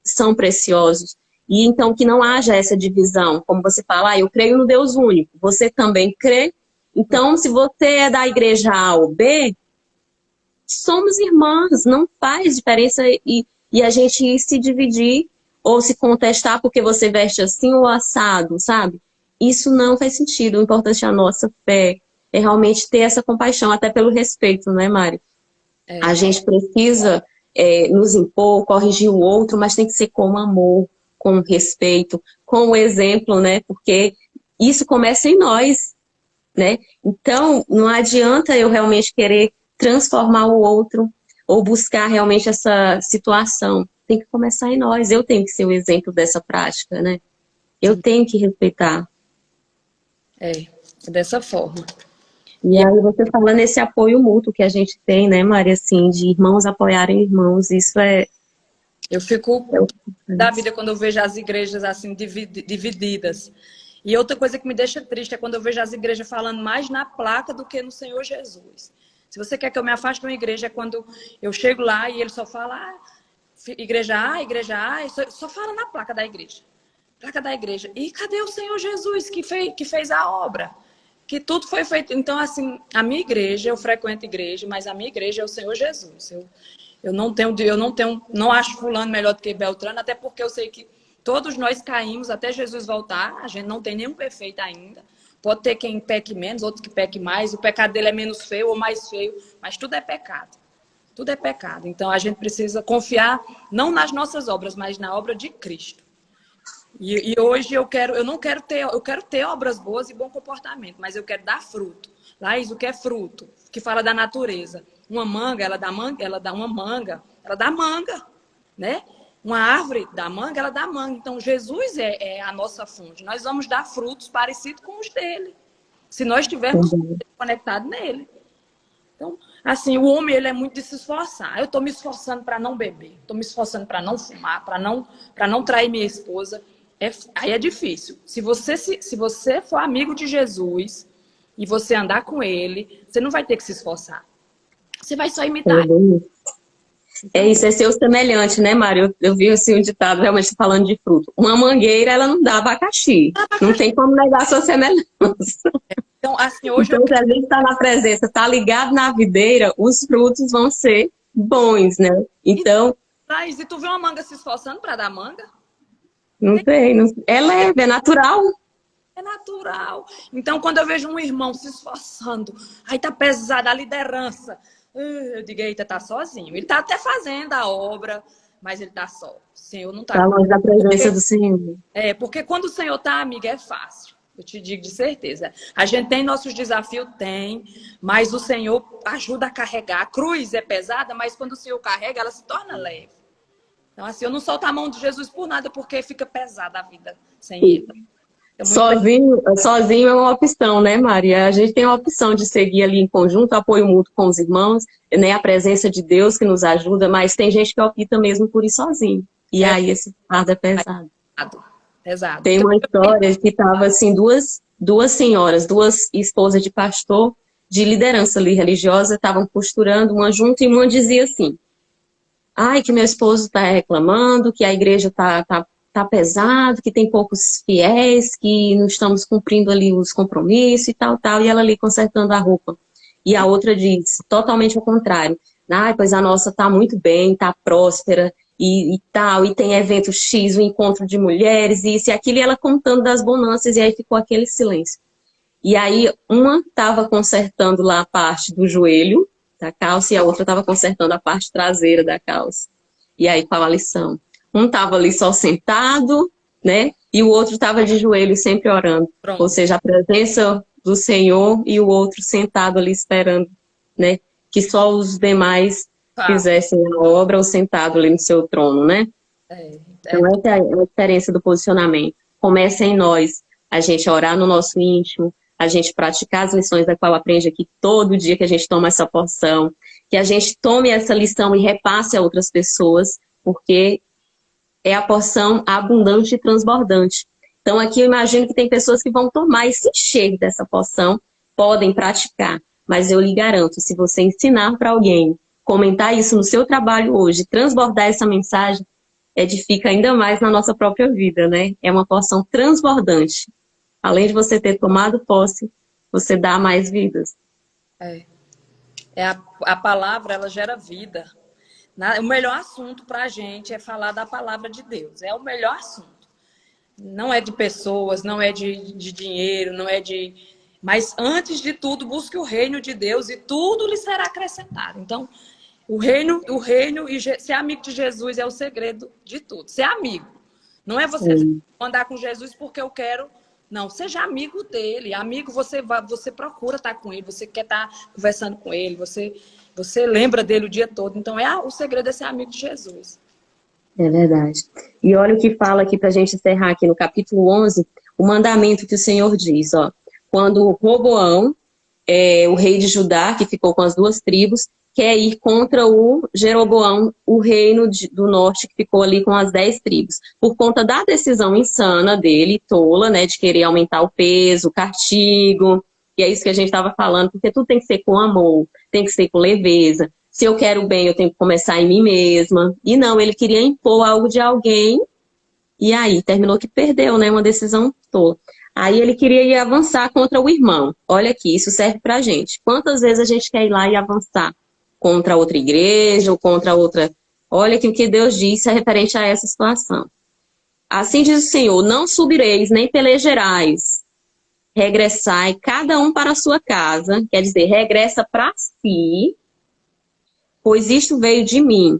são preciosos. E então que não haja essa divisão, como você fala, eu creio no Deus único, você também crê? Então, se você é da igreja A ou B, somos irmãs, não faz diferença e a gente se dividir ou se contestar porque você veste assim ou assado, sabe? Isso não faz sentido. O importante é a nossa fé, é realmente ter essa compaixão, até pelo respeito, né, Mari? A gente precisa nos impor, corrigir o outro, mas tem que ser com amor, com respeito, com o exemplo, né? Porque isso começa em nós, né? Então, não adianta eu realmente querer transformar o outro ou buscar realmente essa situação. Tem que começar em nós. Eu tenho que ser o exemplo dessa prática, né? Eu tenho que respeitar. É dessa forma. E aí você fala nesse apoio mútuo que a gente tem, né, Maria, assim, de irmãos apoiarem irmãos, isso Eu fico da vida quando eu vejo as igrejas assim divididas. E outra coisa que me deixa triste é quando eu vejo as igrejas falando mais na placa do que no Senhor Jesus. Se você quer que eu me afaste de uma igreja, é quando eu chego lá e ele só fala, igreja A, igreja A, só fala na placa da igreja. Placa da igreja. E cadê o Senhor Jesus que fez a obra? Que tudo foi feito. Então, assim, a minha igreja, eu frequento igreja, mas a minha igreja é o Senhor Jesus. Eu não acho fulano melhor do que Beltrano, até porque eu sei que todos nós caímos até Jesus voltar. A gente não tem nenhum perfeito ainda. Pode ter quem peque menos, outro que peque mais. O pecado dele é menos feio ou mais feio, mas tudo é pecado. Tudo é pecado. Então, a gente precisa confiar não nas nossas obras, mas na obra de Cristo. E hoje eu quero ter obras boas e bom comportamento, mas eu quero dar fruto. Laís, o que é fruto? Que fala da natureza. Uma manga, ela dá manga, né? Uma árvore dá manga, ela dá manga. Então, Jesus é a nossa fonte. Nós vamos dar frutos parecidos com os dele, se nós estivermos conectados nele. Então, assim, o homem, ele é muito de se esforçar. Eu estou me esforçando para não beber, estou me esforçando para não fumar, para não trair minha esposa. Aí é difícil. Se você for amigo de Jesus e você andar com ele, você não vai ter que se esforçar. Você vai só imitar. É isso, é ser o semelhante, né, Mário? Eu vi assim um ditado realmente falando de fruto. Uma mangueira, ela não dá abacaxi. Não tem como negar a sua semelhança. Então, assim, hoje então, se a gente está na presença, está ligado na videira, os frutos vão ser bons, né? Então... E tu vê uma manga se esforçando para dar manga? Não tem. É leve, é natural. É natural. Então, quando eu vejo um irmão se esforçando, aí tá pesada a liderança. Eu digo, eita, tá sozinho. Ele tá até fazendo a obra, mas ele tá só. O Senhor não tá. Tá longe da presença do Senhor. Porque quando o Senhor tá, amiga, é fácil. Eu te digo de certeza. A gente tem nossos desafios? Tem. Mas o Senhor ajuda a carregar. A cruz é pesada, mas quando o Senhor carrega, ela se torna leve. Então, assim, eu não solto a mão de Jesus por nada, porque fica pesada a vida sem ele. Sozinho é uma opção, né, Maria? A gente tem a opção de seguir ali em conjunto, apoio mútuo com os irmãos, né? A presença de Deus que nos ajuda, mas tem gente que opta mesmo por ir sozinho. E aí esse fardo é pesado. Pesado. Tem uma história que estava assim, duas senhoras, duas esposas de pastor de liderança ali religiosa, estavam costurando uma junto e uma dizia assim: ai, que meu esposo está reclamando, que a igreja tá pesado, que tem poucos fiéis, que não estamos cumprindo ali os compromissos e tal. E ela ali consertando a roupa. E a outra diz totalmente ao contrário. Ai, pois a nossa tá muito bem, tá próspera e tal, e tem evento X, o encontro de mulheres, e isso e aquilo, e ela contando das bonanças, e aí ficou aquele silêncio. E aí uma estava consertando lá a parte do joelho da calça, e a outra estava consertando a parte traseira da calça. E aí qual a lição? Um estava ali só sentado, né? E o outro estava de joelho, sempre orando. Pronto. Ou seja, a presença do Senhor e o outro sentado ali esperando, né? Que só os demais fizessem a obra ou sentado ali no seu trono, né? Então, essa é a diferença do posicionamento. Começa em nós, a gente orar no nosso íntimo, a gente praticar as lições da qual aprende aqui todo dia que a gente toma essa porção, que a gente tome essa lição e repasse a outras pessoas, porque é a porção abundante e transbordante. Então, aqui eu imagino que tem pessoas que vão tomar esse cheiro dessa porção, podem praticar, mas eu lhe garanto, se você ensinar para alguém, comentar isso no seu trabalho hoje, transbordar essa mensagem, edifica ainda mais na nossa própria vida, né? É uma porção transbordante. Além de você ter tomado posse, você dá mais vidas. A palavra, ela gera vida. O melhor assunto para a gente é falar da palavra de Deus. É o melhor assunto. Não é de pessoas, não é de dinheiro, não é de... Mas, antes de tudo, busque o reino de Deus e tudo lhe será acrescentado. Então, o reino e ser amigo de Jesus é o segredo de tudo. Ser amigo. Não é você andar com Jesus porque eu quero... Não, seja amigo dele. Amigo, você procura estar com ele, você quer estar conversando com ele, você lembra dele o dia todo. Então, o segredo é ser amigo de Jesus. É verdade. E olha o que fala aqui para a gente encerrar aqui no capítulo 11, o mandamento que o Senhor diz, ó. Quando Roboão, o rei de Judá, que ficou com as duas tribos, quer ir contra o Jeroboão, o reino do norte, que ficou ali com as 10 tribos. Por conta da decisão insana dele, tola, né, de querer aumentar o peso, o castigo, E é isso que a gente estava falando, porque tudo tem que ser com amor, tem que ser com leveza. Se eu quero o bem, eu tenho que começar em mim mesma. E não, ele queria impor algo de alguém, e aí terminou que perdeu, né? Uma decisão tola. Aí ele queria ir avançar contra o irmão. Olha aqui, isso serve pra gente. Quantas vezes a gente quer ir lá e avançar contra outra igreja ou contra outra... Olha que o que Deus disse é referente a essa situação. Assim diz o Senhor, não subireis, nem pelejareis. Regressai, cada um para a sua casa. Quer dizer, regressa para si, pois isto veio de mim.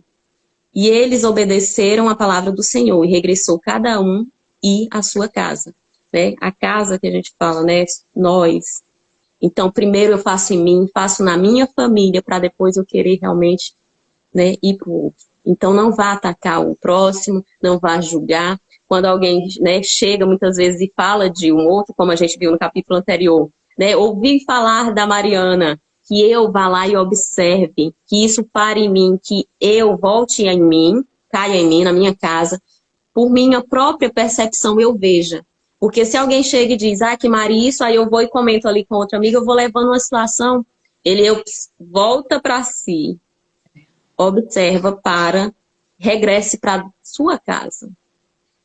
E eles obedeceram a palavra do Senhor, e regressou cada um e a sua casa. Né? A casa que a gente fala, né? Nós. Então, primeiro eu faço em mim, faço na minha família, para depois eu querer realmente, né, ir para o outro. Então, não vá atacar o próximo, não vá julgar. Quando alguém, né, chega muitas vezes e fala de um outro, como a gente viu no capítulo anterior, né, ouvi falar da Mariana, que eu vá lá e observe, que isso pare em mim, que eu volte em mim, caia em mim, na minha casa, por minha própria percepção eu veja. Porque se alguém chega e diz, que Maria, isso, aí eu vou e comento ali com outra amiga, eu vou levando uma situação, volta para si, observa, regresse para sua casa.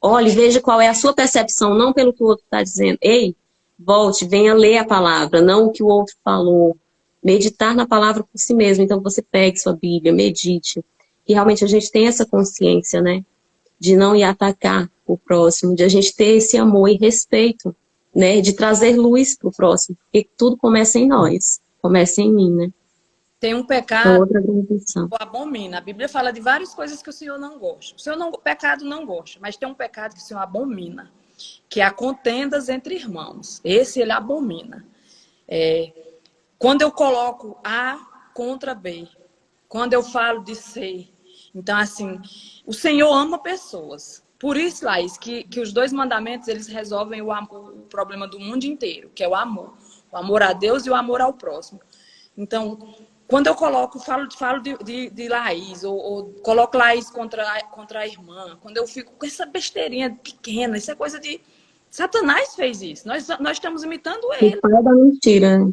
Olhe, veja qual é a sua percepção, não pelo que o outro está dizendo. Ei, volte, venha ler a palavra, não o que o outro falou. Meditar na palavra por si mesmo. Então você pegue sua Bíblia, medite. E realmente a gente tem essa consciência, né? De não ir atacar o próximo, de a gente ter esse amor e respeito, né? De trazer luz para o próximo. Porque tudo começa em nós, começa em mim, né? Tem um É pecado outra grande que abomina. A Bíblia fala de várias coisas que o Senhor não gosta. Pecado não gosta, mas tem um pecado que o Senhor abomina, que é a contendas entre irmãos. Esse ele abomina. Quando eu coloco A contra B, quando eu falo de C. Então, assim, o Senhor ama pessoas. Por isso, Laís, que os dois mandamentos, eles resolvem o problema do mundo inteiro, que é o amor. O amor a Deus e o amor ao próximo. Então, quando eu falo de Laís, ou coloco Laís contra a irmã, quando eu fico com essa besteirinha pequena, isso é coisa de... Satanás fez isso. Nós estamos imitando ele. O pai da mentira.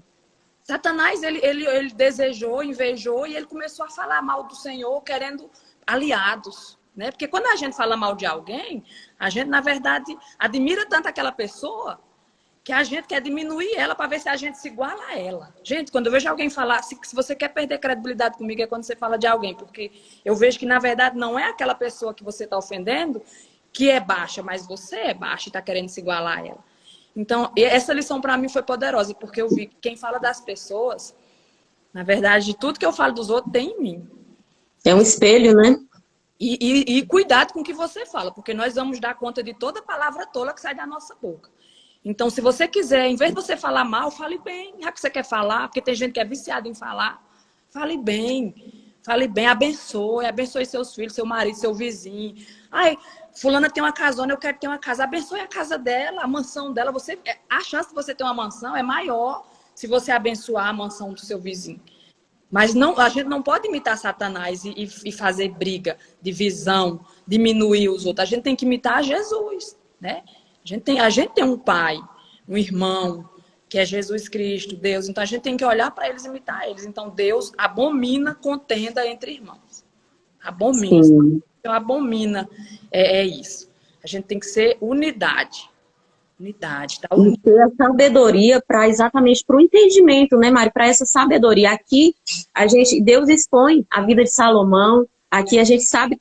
Satanás, ele desejou, invejou e ele começou a falar mal do Senhor, querendo aliados, né? Porque quando a gente fala mal de alguém, a gente, na verdade, admira tanto aquela pessoa que a gente quer diminuir ela para ver se a gente se iguala a ela. Gente, quando eu vejo alguém falar, se você quer perder credibilidade comigo, é quando você fala de alguém, porque eu vejo que, na verdade, não é aquela pessoa que você está ofendendo que é baixa, mas você é baixa e está querendo se igualar a ela. Então, essa lição para mim foi poderosa, porque eu vi que quem fala das pessoas, na verdade, tudo que eu falo dos outros tem em mim. É um espelho, né? E cuidado com o que você fala, porque nós vamos dar conta de toda palavra tola que sai da nossa boca. Então, se você quiser, em vez de você falar mal, fale bem. Já que você quer falar, porque tem gente que é viciada em falar, fale bem, abençoe seus filhos, seu marido, seu vizinho. Ai, fulana tem uma casona, eu quero ter uma casa. Abençoe a casa dela, a mansão dela. A chance de você ter uma mansão é maior se você abençoar a mansão do seu vizinho. Mas a gente não pode imitar Satanás e fazer briga, divisão, diminuir os outros. A gente tem que imitar Jesus, né? A gente tem um pai, um irmão, que é Jesus Cristo, Deus. Então, a gente tem que olhar para eles e imitar eles. Então, Deus abomina contenda entre irmãos. Abomina. Sim. Então, abomina é isso. A gente tem que ser unidade. Unidade. Tá? E ter a sabedoria para exatamente para o entendimento, né, Mari? Para essa sabedoria. Aqui, Deus expõe a vida de Salomão. Aqui a gente sabe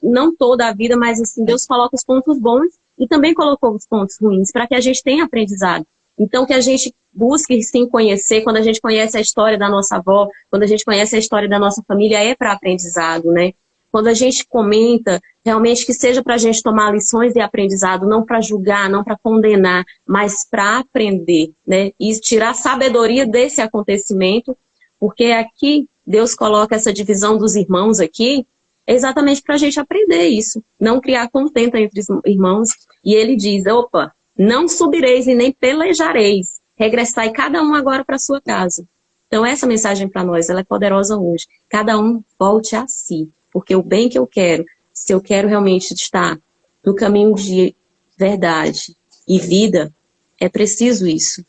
não toda a vida, mas assim, Deus coloca os pontos bons e também colocou os pontos ruins para que a gente tenha aprendizado. Então, que a gente busque sim conhecer, quando a gente conhece a história da nossa avó, quando a gente conhece a história da nossa família, é para aprendizado, né? Quando a gente comenta, realmente que seja para a gente tomar lições de aprendizado, não para julgar, não para condenar, mas para aprender, né? E tirar sabedoria desse acontecimento, porque aqui Deus coloca essa divisão dos irmãos aqui, exatamente para a gente aprender isso, não criar contenda entre os irmãos. E ele diz, opa, não subireis e nem pelejareis, regressai cada um agora para sua casa. Então essa mensagem para nós, ela é poderosa hoje. Cada um volte a si, porque o bem que eu quero, se eu quero realmente estar no caminho de verdade e vida, é preciso isso.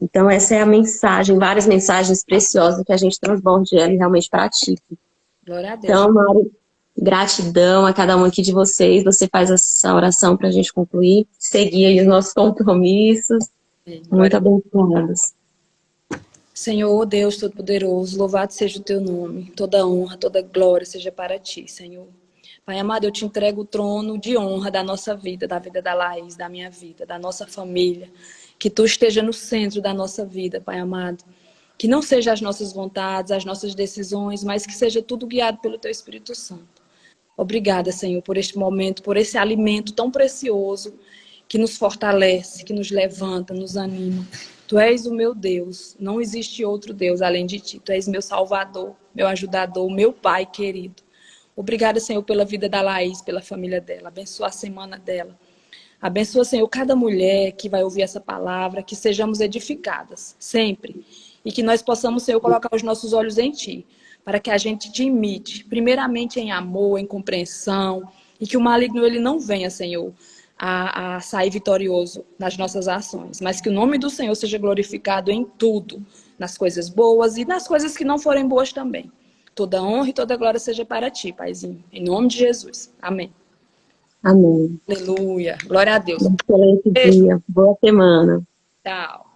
Então, essa é a mensagem, várias mensagens preciosas que a gente transborde ela e realmente pratique. Glória a Deus. Então, Mari, gratidão a cada um aqui de vocês. Você faz essa oração para a gente concluir, seguir aí os nossos compromissos. Muito Glória. abençoados. Senhor, Deus Todo-Poderoso, louvado seja o teu nome. Toda honra, toda glória seja para ti, Senhor. Pai amado, eu te entrego o trono de honra da nossa vida, da vida da Laís, da minha vida, da nossa família. Que tu esteja no centro da nossa vida, Pai amado. Que não seja as nossas vontades, as nossas decisões, mas que seja tudo guiado pelo teu Espírito Santo. Obrigada, Senhor, por este momento, por esse alimento tão precioso que nos fortalece, que nos levanta, nos anima. Tu és o meu Deus, não existe outro Deus além de ti. Tu és meu Salvador, meu ajudador, meu Pai querido. Obrigada, Senhor, pela vida da Laís, pela família dela. Abençoa a semana dela. Abençoa, Senhor, cada mulher que vai ouvir essa palavra, que sejamos edificadas, sempre. E que nós possamos, Senhor, colocar os nossos olhos em Ti, para que a gente te imite, primeiramente em amor, em compreensão, e que o maligno ele não venha, Senhor, a sair vitorioso nas nossas ações, mas que o nome do Senhor seja glorificado em tudo, nas coisas boas e nas coisas que não forem boas também. Toda honra e toda glória seja para Ti, Paizinho. Em nome de Jesus. Amém. Amém. Aleluia. Glória a Deus. Um excelente Beijo. dia. Boa semana. Tchau.